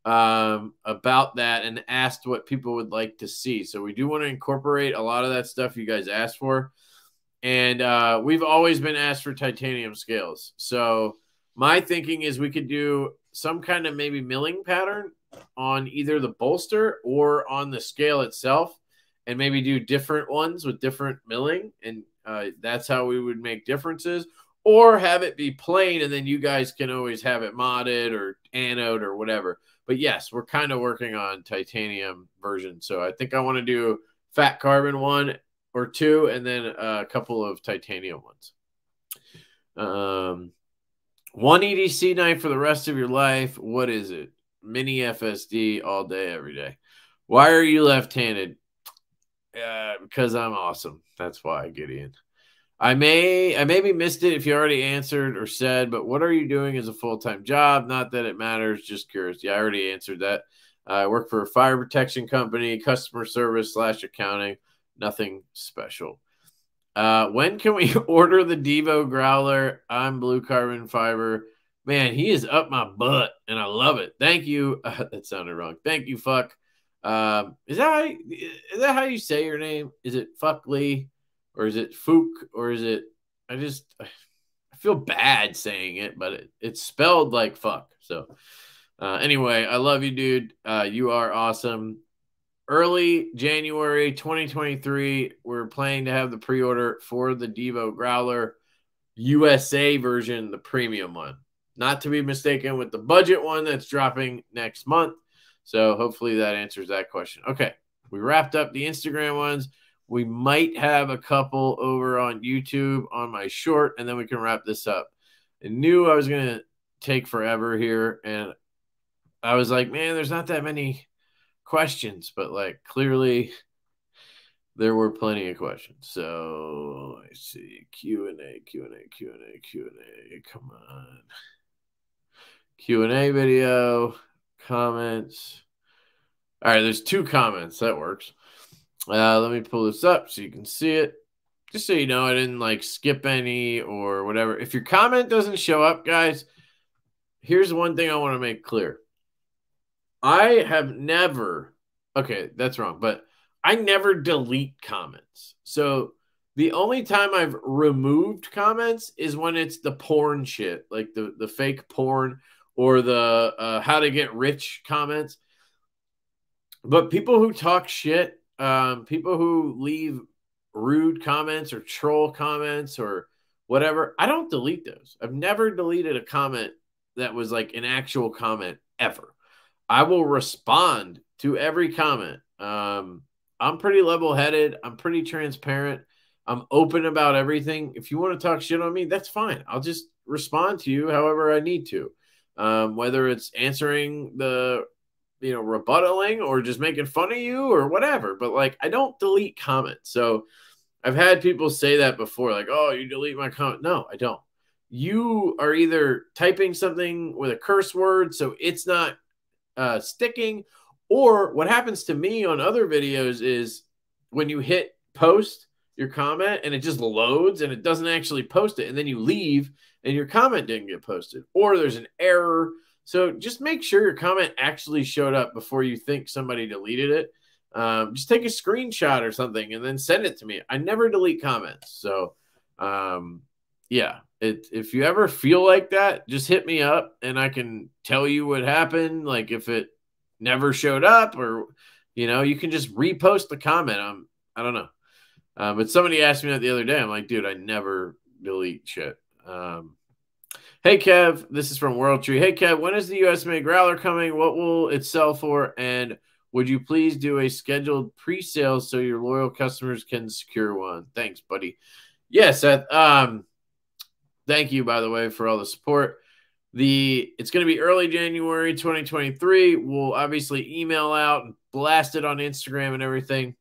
about that and asked what people would like to see. So we do want to incorporate a lot of that stuff you guys asked for. And we've always been asked for titanium scales. So my thinking is we could do some kind of maybe milling pattern on either the bolster or on the scale itself, and maybe do different ones with different milling. And that's how we would make differences. Or have it be plain, and then you guys can always have it modded or anode or whatever. But yes, we're kind of working on titanium version. So I think I want to do fat carbon 1 or 2, and then a couple of titanium ones. 1 EDC knife for the rest of your life. What is it? Mini FSD all day, every day. Why are you left-handed? Because I'm awesome. That's why, Gideon. I maybe missed it if you already answered or said, but what are you doing as a full-time job? Not that it matters, just curious. Yeah, I already answered that. I work for a fire protection company, customer service / accounting. Nothing special. When can we order the Divo growler? I'm blue carbon fiber. Man, he is up my butt, and I love it. Thank you. That sounded wrong. Thank you, fuck. Is that how you say your name? Is it Fuck Lee? Or is it Fook? Or is it, I feel bad saying it, but it's spelled like fuck. So anyway, I love you, dude. You are awesome. Early January 2023, we're planning to have the pre-order for the Divo Growler USA version, the premium one. Not to be mistaken with the budget one that's dropping next month. So hopefully that answers that question. Okay, we wrapped up the Instagram ones. We might have a couple over on YouTube on my short, and then we can wrap this up. I knew I was going to take forever here, and I was like, man, there's not that many questions, but like clearly there were plenty of questions. So I see Q&A. Come on. Q&A video, comments. All right, there's 2 comments. That works. Let me pull this up so you can see it. Just so you know, I didn't like skip any or whatever. If your comment doesn't show up, guys, here's one thing I want to make clear. I have never, okay, that's wrong, but I never delete comments. So the only time I've removed comments is when it's the porn shit, like the fake porn or the how to get rich comments. But people who talk shit, people who leave rude comments or troll comments or whatever, I don't delete those. I've never deleted a comment that was like an actual comment ever. I will respond to every comment. I'm pretty level-headed. I'm pretty transparent. I'm open about everything. If you want to talk shit on me, that's fine. I'll just respond to you however I need to. Whether it's answering the rebuttaling or just making fun of you or whatever. But like, I don't delete comments. So I've had people say that before, like, oh, you delete my comment. No, I don't. You are either typing something with a curse word, so it's not sticking, or what happens to me on other videos is when you hit post your comment and it just loads and it doesn't actually post it, and then you leave and your comment didn't get posted, or there's an error. So just make sure your comment actually showed up before you think somebody deleted it. Just take a screenshot or something and then send it to me. I never delete comments. So yeah, if you ever feel like that, just hit me up and I can tell you what happened. Like if it never showed up, or you can just repost the comment. I don't know. But somebody asked me that the other day. I'm like, dude, I never delete shit. Hey, Kev, this is from World Tree. Hey, Kev, when is the US made growler coming? What will it sell for? And would you please do a scheduled pre-sale so your loyal customers can secure one? Thanks, buddy. Yes, Seth. Thank you, by the way, for all the support. It's going to be early January 2023. We'll obviously email out and blast it on Instagram and everything.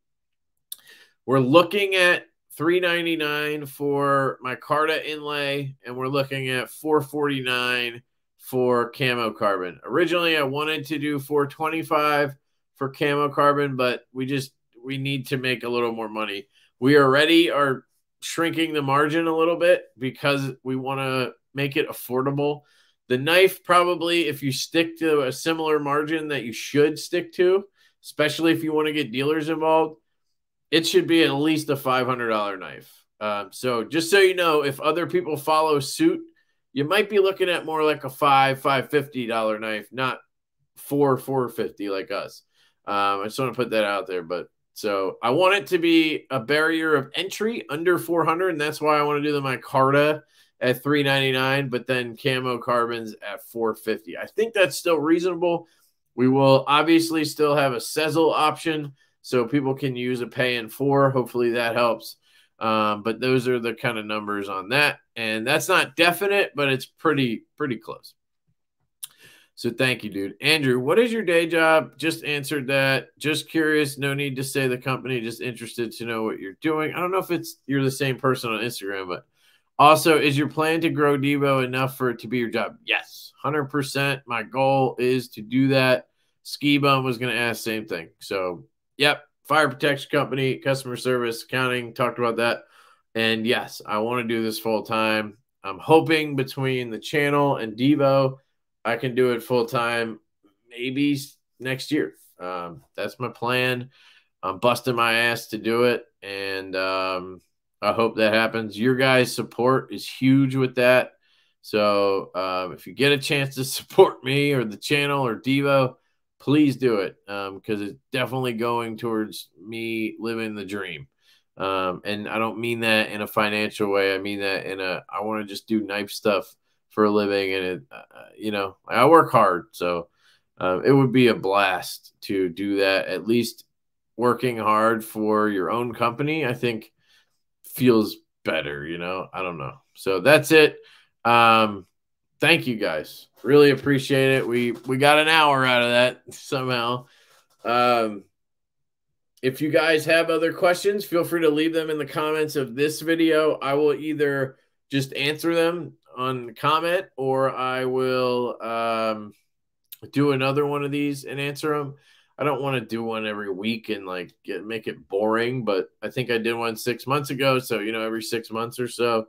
We're looking at $399 for my Carta inlay, and we're looking at $449 for camo carbon. Originally, I wanted to do $425 for camo carbon, but we need to make a little more money. We already are shrinking the margin a little bit because we want to make it affordable. The knife, probably, if you stick to a similar margin that you should stick to, especially if you want to get dealers involved, it should be at least a $500 knife. So just so you know, if other people follow suit, you might be looking at more like a $550 knife, not $450 like us. I just want to put that out there. But so I want it to be a barrier of entry under 400, and that's why I want to do the micarta at $399, but then camo carbons at $450. I think that's still reasonable. We will obviously still have a Sezzle option, so people can use a pay in 4. Hopefully that helps. But those are the kind of numbers on that. And that's not definite, but it's pretty close. So thank you, dude. Andrew, what is your day job? Just answered that. Just curious. No need to say the company. Just interested to know what you're doing. I don't know if you're the same person on Instagram, but also, is your plan to grow Divo enough for it to be your job? Yes, 100%. My goal is to do that. Ski Bum was going to ask the same thing. So, yep, fire protection company, customer service, accounting, talked about that. And yes, I want to do this full time. I'm hoping between the channel and Divo, I can do it full time maybe next year. That's my plan. I'm busting my ass to do it. And I hope that happens. Your guys' support is huge with that. So if you get a chance to support me or the channel or Divo, please do it, because it's definitely going towards me living the dream. And I don't mean that in a financial way. I mean that in I want to just do knife stuff for a living. And, I work hard. So it would be a blast to do that. At least working hard for your own company, I think, feels better, I don't know. So that's it. Thank you guys, really appreciate it. We got an hour out of that somehow. If you guys have other questions, feel free to leave them in the comments of this video. I will either just answer them on the comment, or I will do another one of these and answer them. I don't want to do one every week and make it boring, but I think I did one 6 months ago. So, every 6 months or so.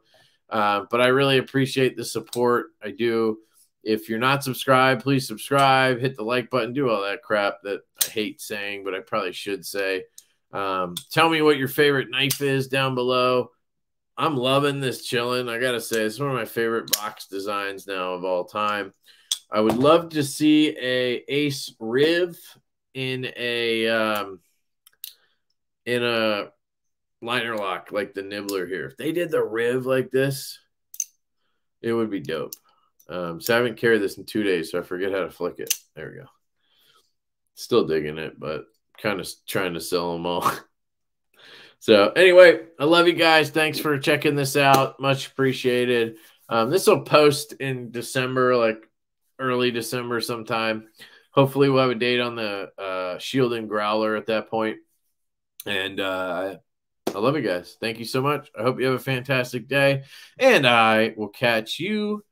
But I really appreciate the support. I do. If you're not subscribed, please subscribe, hit the like button, do all that crap that I hate saying, but I probably should say. Tell me what your favorite knife is down below. I'm loving this chillin'. I got to say, it's one of my favorite box designs now of all time. I would love to see a Ace Riv in a liner lock like the Nibbler here. If they did the Riv like this, it would be dope. So I haven't carried this in 2 days, so I forget how to flick it. There we go. Still digging it, but kind of trying to sell them all. So anyway, I love you guys. Thanks for checking this out. Much appreciated. This will post in December, like early December sometime. Hopefully we'll have a date on the Shield and Growler at that point. And I love you guys. Thank you so much. I hope you have a fantastic day. And I will catch you